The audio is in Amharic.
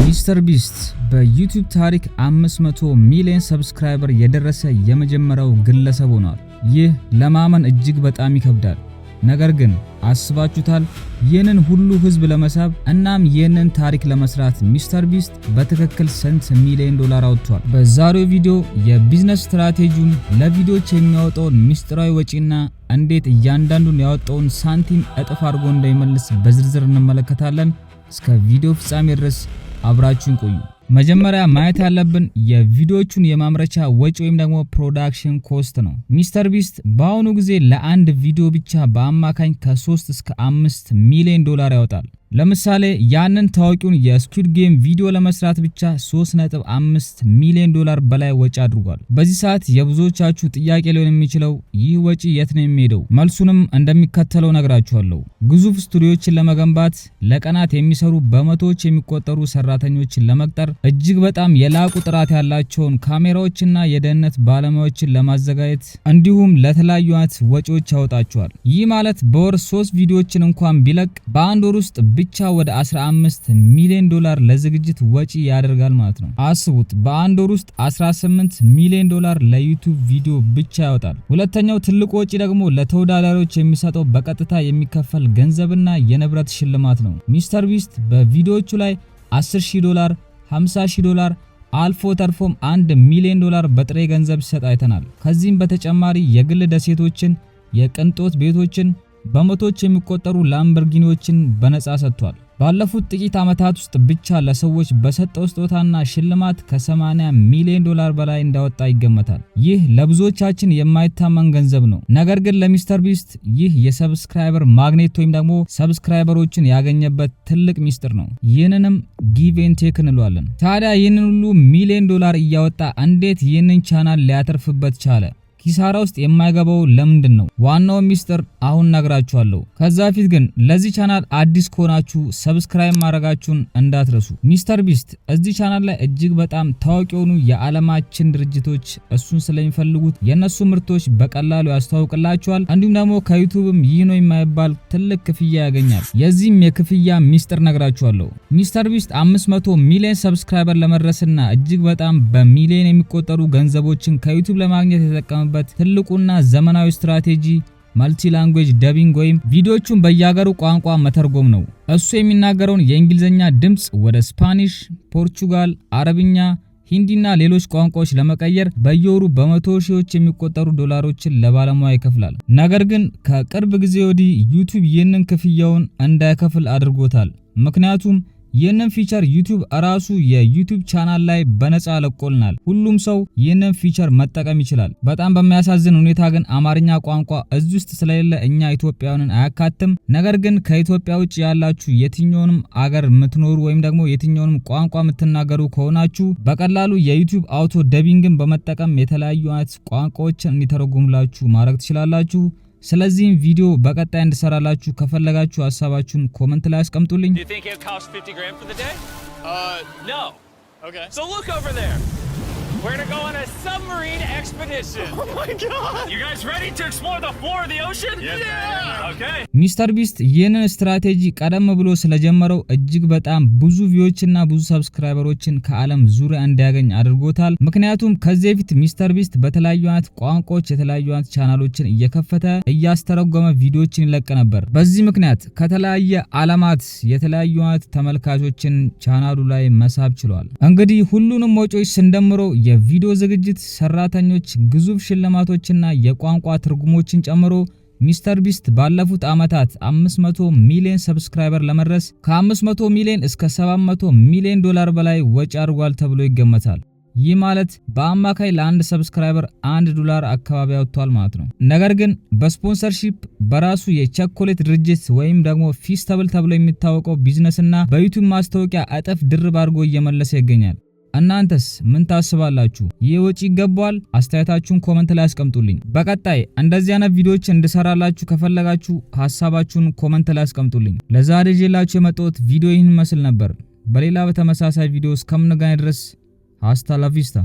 ሚስተር ቢስት በዩቲዩብ ታሪክ 500 ሚሊዮን ሰብስክራይበር የደረሰ የመጀመሪያው ግለሰብ ሆኗል። ይህ ለማመን እጅግ በጣም ይከብዳል። ነገር ግን አስባችሁታል? ይህንን ሁሉ ህዝብ ለመሳብ እናም ይህንን ታሪክ ለመስራት ሚስተር ቢስት በትክክል ስንት ሚሊዮን ዶላር አውጥቷል? በዛሬው ቪዲዮ የቢዝነስ ስትራቴጂውን፣ ለቪዲዮዎች የሚያወጣውን ሚስጥራዊ ወጪና እንዴት እያንዳንዱን ያወጣውን ሳንቲም እጥፍ አድርጎ እንደሚመልስ በዝርዝር እንመለከታለን። እስከ ቪዲዮ ፍጻሜ ድረስ አብራችሁን ቆዩ። መጀመሪያ ማየት ያለብን የቪዲዮቹን የማምረቻ ወጪ ወይም ደግሞ ፕሮዳክሽን ኮስት ነው። ሚስተር ቢስት በአሁኑ ጊዜ ለአንድ ቪዲዮ ብቻ በአማካኝ ከ3 እስከ 5 ሚሊዮን ዶላር ያወጣል። ለምሳሌ ያንን ታዋቂውን የስኩዊድ ጌም ቪዲዮ ለመስራት ብቻ 3.5 ሚሊዮን ዶላር በላይ ወጪ አድርጓል። በዚህ ሰዓት የብዙዎቻችሁ ጥያቄ ሊሆን የሚችለው ይህ ወጪ የት ነው የሚሄደው? መልሱንም እንደሚከተለው ነግራችኋለሁ። ግዙፍ ስቱዲዮችን ለመገንባት ለቀናት የሚሰሩ በመቶዎች የሚቆጠሩ ሰራተኞችን ለመቅጠር እጅግ በጣም የላቁ ጥራት ያላቸውን ካሜራዎችና የደህንነት ባለሙያዎችን ለማዘጋጀት እንዲሁም ለተለያዩ አይነት ወጪዎች ያወጣቸዋል። ይህ ማለት በወር 3 ቪዲዮዎችን እንኳን ቢለቅ በአንድ ወር ውስጥ ብቻ ወደ 15 ሚሊዮን ዶላር ለዝግጅት ወጪ ያደርጋል ማለት ነው። አስቡት፣ በአንድ ወር ውስጥ 18 ሚሊዮን ዶላር ለዩቲዩብ ቪዲዮ ብቻ ያወጣል። ሁለተኛው ትልቁ ወጪ ደግሞ ለተወዳዳሪዎች የሚሰጠው በቀጥታ የሚከፈል ገንዘብና የንብረት ሽልማት ነው። ሚስተር ቢስት በቪዲዮዎቹ ላይ 10,000 ዶላር፣ 50,000 ዶላር አልፎ ተርፎም 1 ሚሊዮን ዶላር በጥሬ ገንዘብ ሲሰጥ አይተናል። ከዚህም በተጨማሪ የግል ደሴቶችን፣ የቅንጦት ቤቶችን፣ በመቶዎች የሚቆጠሩ ላምበርጊኒዎችን በነፃ ሰጥቷል። ባለፉት ጥቂት ዓመታት ውስጥ ብቻ ለሰዎች በሰጠው ስጦታና ሽልማት ከ80 ሚሊዮን ዶላር በላይ እንዳወጣ ይገመታል። ይህ ለብዙዎቻችን የማይታመን ገንዘብ ነው። ነገር ግን ለሚስተር ቢስት ይህ የሰብስክራይበር ማግኔት ወይም ደግሞ ሰብስክራይበሮችን ያገኘበት ትልቅ ሚስጥር ነው። ይህንንም ጊቭ ኤንድ ቴክ እንለዋለን። ታዲያ ይህንን ሁሉ ሚሊዮን ዶላር እያወጣ እንዴት ይህንን ቻናል ሊያተርፍበት ቻለ? ኪሳራ ውስጥ የማይገባው ለምንድን ነው? ዋናው ሚስጥር አሁን ነግራችኋለሁ። ከዛ ፊት ግን ለዚህ ቻናል አዲስ ከሆናችሁ ሰብስክራይብ ማድረጋችሁን እንዳትረሱ። ሚስተር ቢስት እዚህ ቻናል ላይ እጅግ በጣም ታዋቂ የሆኑ የዓለማችን ድርጅቶች እሱን ስለሚፈልጉት የነሱ ምርቶች በቀላሉ ያስተዋውቅላችኋል። እንዲሁም ደግሞ ከዩቲዩብም ይህ ነው የማይባል ትልቅ ክፍያ ያገኛል። የዚህም የክፍያ ሚስጥር ነግራችኋለሁ። ሚስተር ቢስት 500 ሚሊዮን ሰብስክራይበር ለመድረስና እጅግ በጣም በሚሊዮን የሚቆጠሩ ገንዘቦችን ከዩቲዩብ ለማግኘት የተጠቀመበት ትልቁና ዘመናዊ ስትራቴጂ መልቲ ላንጉዌጅ ደቢንግ ወይም ቪዲዮቹን በየሀገሩ ቋንቋ መተርጎም ነው። እሱ የሚናገረውን የእንግሊዝኛ ድምጽ ወደ ስፓኒሽ፣ ፖርቹጋል፣ አረብኛ፣ ሂንዲና ሌሎች ቋንቋዎች ለመቀየር በየወሩ በመቶ ሺዎች የሚቆጠሩ ዶላሮችን ለባለሙያ ይከፍላል። ነገር ግን ከቅርብ ጊዜ ወዲህ ዩቲዩብ ይህንን ክፍያውን እንዳይከፍል አድርጎታል። ምክንያቱም ይህንን ፊቸር ዩቲዩብ ራሱ የዩቲዩብ ቻናል ላይ በነፃ ለቆልናል። ሁሉም ሰው ይህንን ፊቸር መጠቀም ይችላል። በጣም በሚያሳዝን ሁኔታ ግን አማርኛ ቋንቋ እዚህ ውስጥ ስለሌለ እኛ ኢትዮጵያውያንን አያካትም። ነገር ግን ከኢትዮጵያ ውጭ ያላችሁ የትኛውንም አገር የምትኖሩ ወይም ደግሞ የትኛውንም ቋንቋ የምትናገሩ ከሆናችሁ በቀላሉ የዩቲዩብ አውቶ ደቢንግን በመጠቀም የተለያዩ አይነት ቋንቋዎችን እንዲተረጉምላችሁ ማድረግ ትችላላችሁ። ስለዚህ ቪዲዮ በቀጣይ እንድሰራላችሁ ከፈለጋችሁ ሐሳባችሁን ኮሜንት ላይ አስቀምጡልኝ። Do you think it costs 50 grand for the day? No. Okay. So look over there. We're going to go on a submarine expedition. Oh my god. You guys ready to explore the floor of the ocean? Yeah. Okay. ሚስተር ቢስት ይህንን ስትራቴጂ ቀደም ብሎ ስለጀመረው እጅግ በጣም ብዙ ቪዎችና ብዙ ሰብስክራይበሮችን ከዓለም ዙሪያ እንዲያገኝ አድርጎታል። ምክንያቱም ከዚህ በፊት ሚስተር ቢስት በተለያዩ አይነት ቋንቋዎች የተለያዩ አይነት ቻናሎችን እየከፈተ እያስተረጎመ ቪዲዮችን ይለቅ ነበር። በዚህ ምክንያት ከተለያየ ዓለማት የተለያዩ አይነት ተመልካቾችን ቻናሉ ላይ መሳብ ችሏል። እንግዲህ ሁሉንም ወጪዎች ስንደምረው የቪዲዮ ዝግጅት፣ ሰራተኞች፣ ግዙፍ ሽልማቶችና የቋንቋ ትርጉሞችን ጨምሮ ሚስተር ቢስት ባለፉት ዓመታት 500 ሚሊዮን ሰብስክራይበር ለመድረስ ከ500 ሚሊዮን እስከ 700 ሚሊዮን ዶላር በላይ ወጪ አድርጓል ተብሎ ይገመታል። ይህ ማለት በአማካይ ለአንድ ሰብስክራይበር 1 ዶላር አካባቢ ያወጣል ማለት ነው። ነገር ግን በስፖንሰርሺፕ በራሱ የቸኮሌት ድርጅት ወይም ደግሞ ፊስተብል ተብሎ የሚታወቀው ቢዝነስና በዩቲዩብ ማስታወቂያ እጥፍ ድርብ አድርጎ እየመለሰ ይገኛል። እናንተስ ምን ታስባላችሁ? ይህ ወጪ ይገባዋል? አስተያየታችሁን ኮሜንት ላይ አስቀምጡልኝ። በቀጣይ እንደዚህ አይነት ቪዲዮዎች እንድሰራላችሁ ከፈለጋችሁ ሐሳባችሁን ኮሜንት ላይ አስቀምጡልኝ። ለዛሬ ይዤላችሁ የመጣሁት ቪዲዮ ይህን መስል ነበር። በሌላ በተመሳሳይ ቪዲዮ እስከምንገናኝ ድረስ ሃስታ ላ ቪስታ።